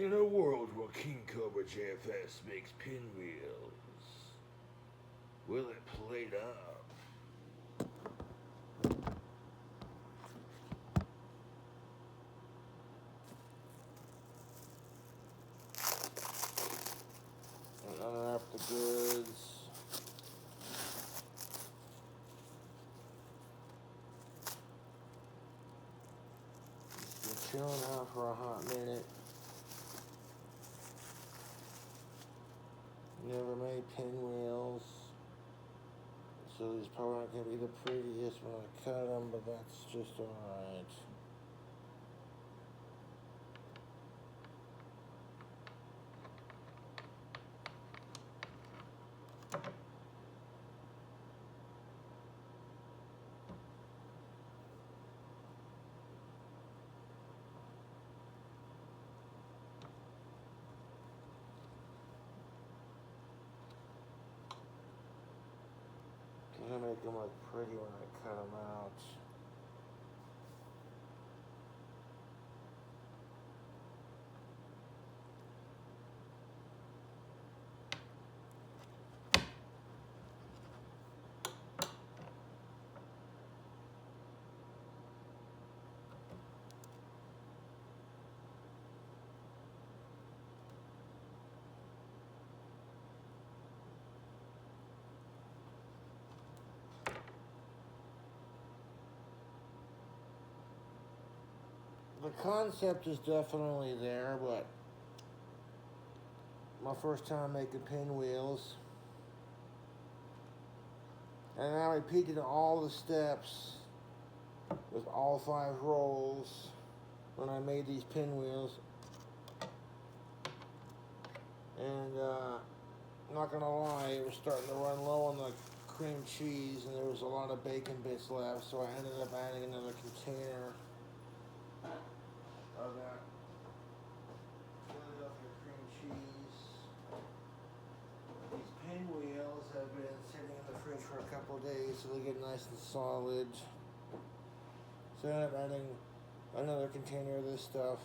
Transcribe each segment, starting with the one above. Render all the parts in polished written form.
In a world where King Cobra JFS makes pinwheels, will it plate up? And unwrap the goods. It's been chilling out for a hot minute. Never made pinwheels, so these probably aren't going to be the prettiest when I cut them, but that's just alright. I'm going to make them look pretty when I cut them out. The concept is definitely there, but my first time making pinwheels, and I repeated all the steps with all 5 rolls when I made these pinwheels, and not gonna lie, it was starting to run low on the cream cheese, and there was a lot of bacon bits left, so I ended up adding another container of that Philadelphia cream cheese. These pinwheels have been sitting in the fridge for a couple of days, so they get nice and solid. So I ended up adding another container of this stuff.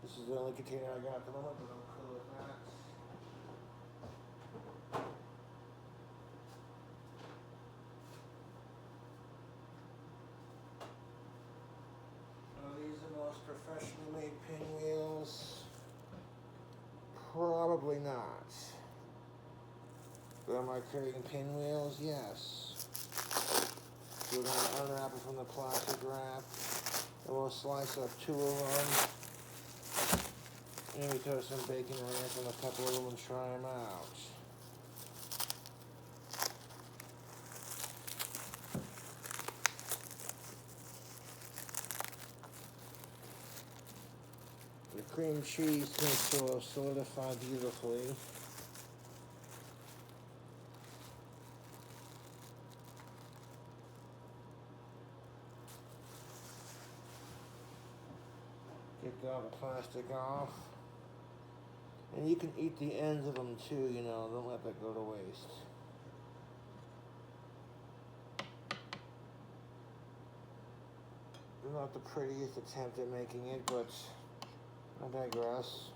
This is the only container I got at the moment, but I'm cool with that. Are these the most professionally made pinwheels? Probably not. But am I creating pinwheels? Yes. So we're going to unwrap it from the plastic wrap, and we'll slice up 2 of them. Maybe throw some bacon ranch on a couple of them and try them out. The cream cheese seems to have solidified beautifully. Get all the plastic off. And you can eat the ends of them too, you know, don't let that go to waste. Not the prettiest attempt at making it, but I digress.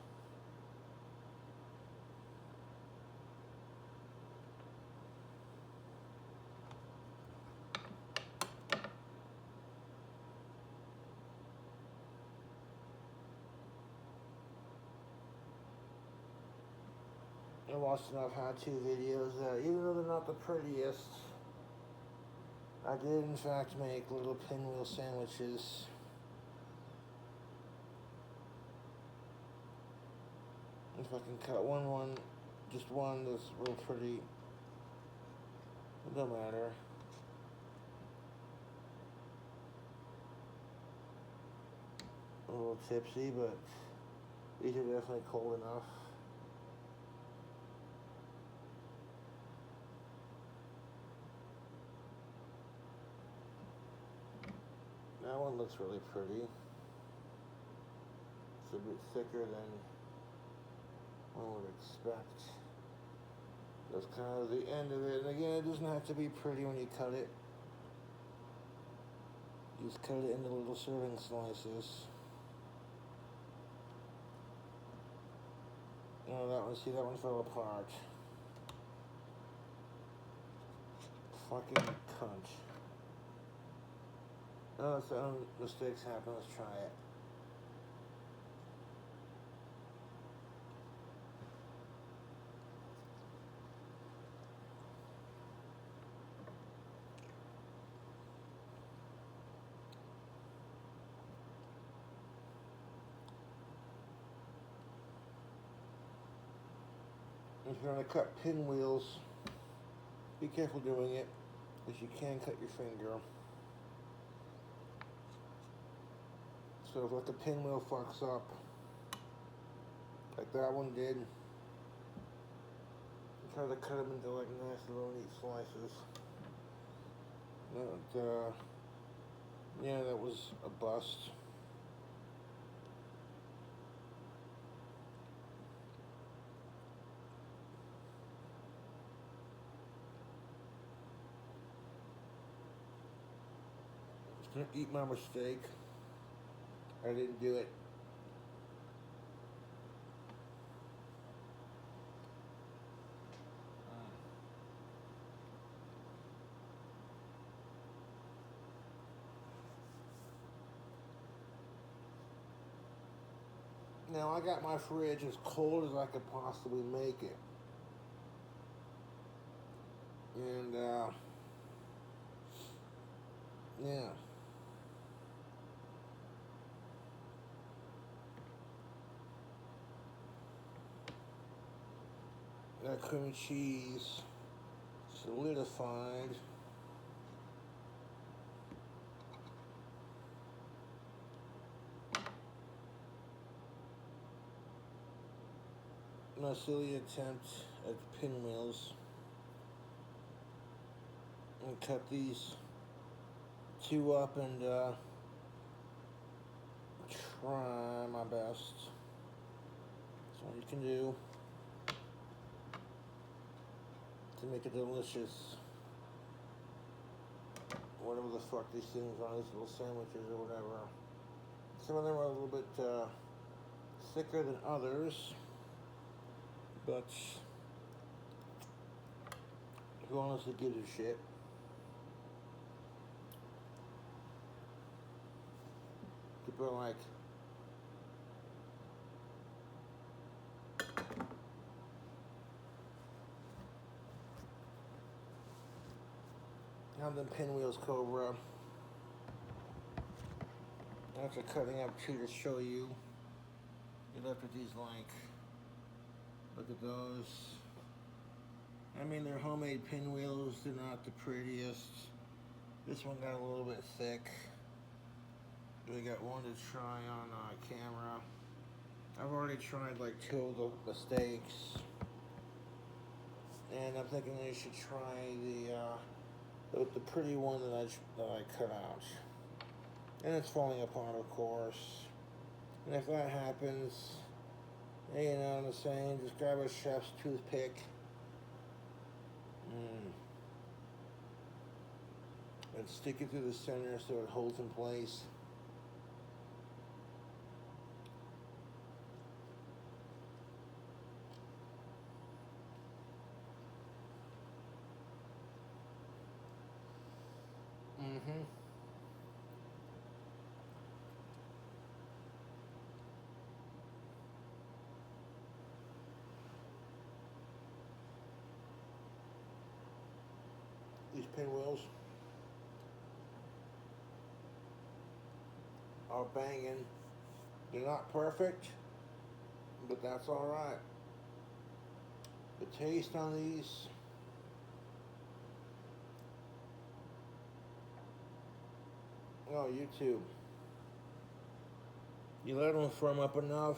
I watched enough how-to videos that even though they're not the prettiest, I did in fact make little pinwheel sandwiches. If I can cut just one that's real pretty, it don't matter. A little tipsy, but these are definitely cold enough. That one looks really pretty. It's a bit thicker than one would expect. That's kind of the end of it. And again, it doesn't have to be pretty when you cut it. Just cut it into little serving slices. Oh, that one, see, that one fell apart. Fucking cunt. Oh, so mistakes happen, let's try it. If you're gonna cut pinwheels, be careful doing it, because you can cut your finger. So if like a pinwheel fucks up, like that one did, you try to cut them into like nice little neat slices. But, yeah, that was a bust. I'm gonna eat my mistake. I didn't do it. Now I got my fridge as cold as I could possibly make it. And, yeah. That cream cheese solidified. My silly attempt at pinwheels. And cut these two up and try my best. That's all you can do to make it delicious. Whatever the fuck these things are, these little sandwiches or whatever. Some of them are a little bit thicker than others, but who honestly gives a shit? People are like, have them pinwheels, Cobra. After cutting up two to show you, you're left with these like, look at those. I mean, they're homemade pinwheels, they're not the prettiest. This one got a little bit thick. We got one to try on camera. I've already tried like two of the mistakes. And I'm thinking you should try the pretty one that I cut out. And it's falling apart, of course. And if that happens, you know what I'm saying, just grab a chef's toothpick. And stick it through the center so it holds in place. These pinwheels are banging. They're not perfect, but that's alright. The taste on these, oh, YouTube. You let them firm up enough.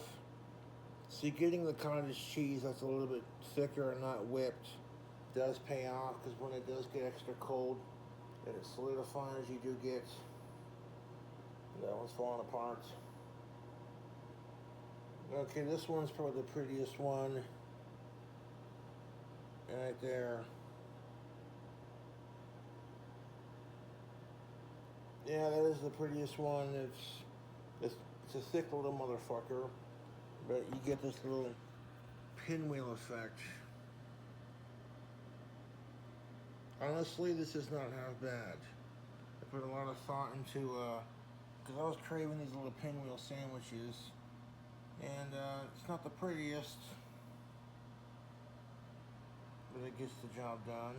See, getting the cottage cheese that's a little bit thicker and not whipped does pay off, because when it does get extra cold and it solidifies, you do get, that one's falling apart. Okay, this one's probably the prettiest one. Right there. Yeah, that is the prettiest one. It's a thick little motherfucker, but you get this little pinwheel effect. Honestly, this is not half bad. I put a lot of thought into, because I was craving these little pinwheel sandwiches, and it's not the prettiest, but it gets the job done.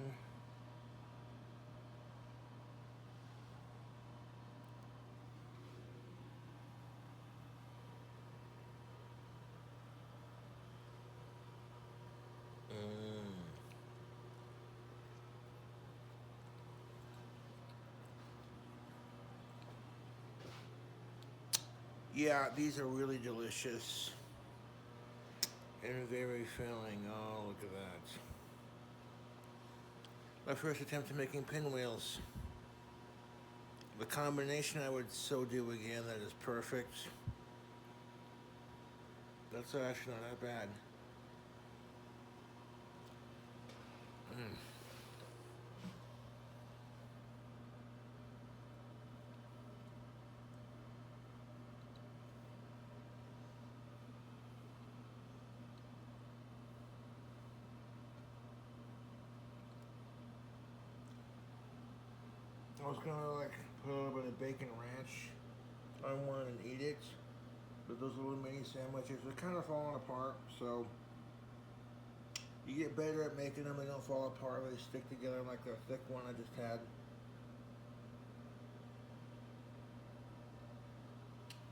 Yeah, these are really delicious and very filling. Oh, look at that. My first attempt at making pinwheels. The combination I would so do again, that is perfect. That's actually not that bad. I was gonna like put a little bit of bacon ranch on one and eat it, but those little mini sandwiches are kind of falling apart, so you get better at making them. They don't fall apart, they stick together like the thick one I just had.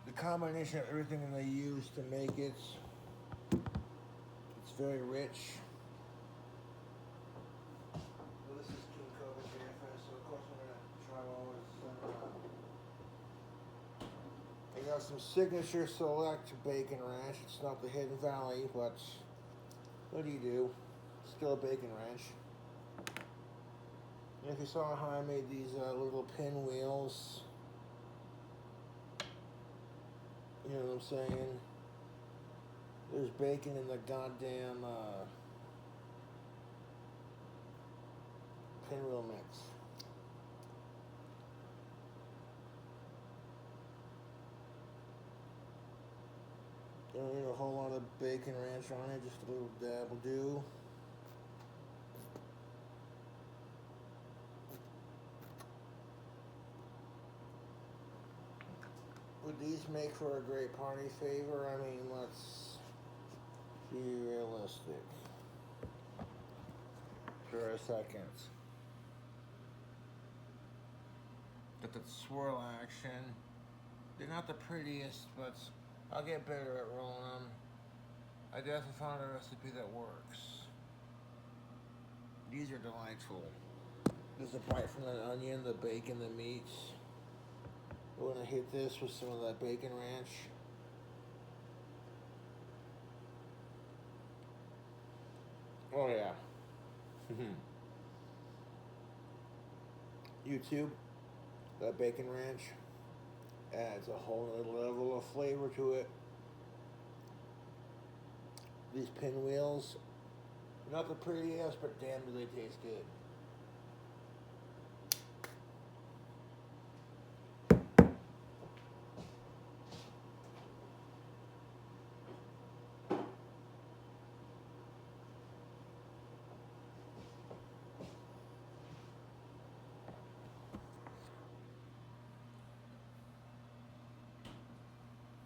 The combination of everything that they use to make it, it's very rich. Well, this is KingCobra666420, so of course I'm gonna try all this. I got some Signature Select Bacon Ranch. It's not the Hidden Valley, but what do you do? Still a bacon ranch. And if you saw how I made these little pinwheels, you know what I'm saying? There's bacon in the goddamn pinwheel mix. Don't need a whole lot of bacon ranch on it, just a little dab will do. Would these make for a great party favor? I mean, let's be realistic for a second. Got that swirl action. They're not the prettiest, but I'll get better at rolling them. I definitely found a recipe that works. These are delightful. There's a bite from that onion, the bacon, the meat. We're gonna hit this with some of that bacon ranch. Oh yeah. YouTube, that bacon ranch adds a whole other level of flavor to it. These pinwheels, not the prettiest, but damn do they taste good.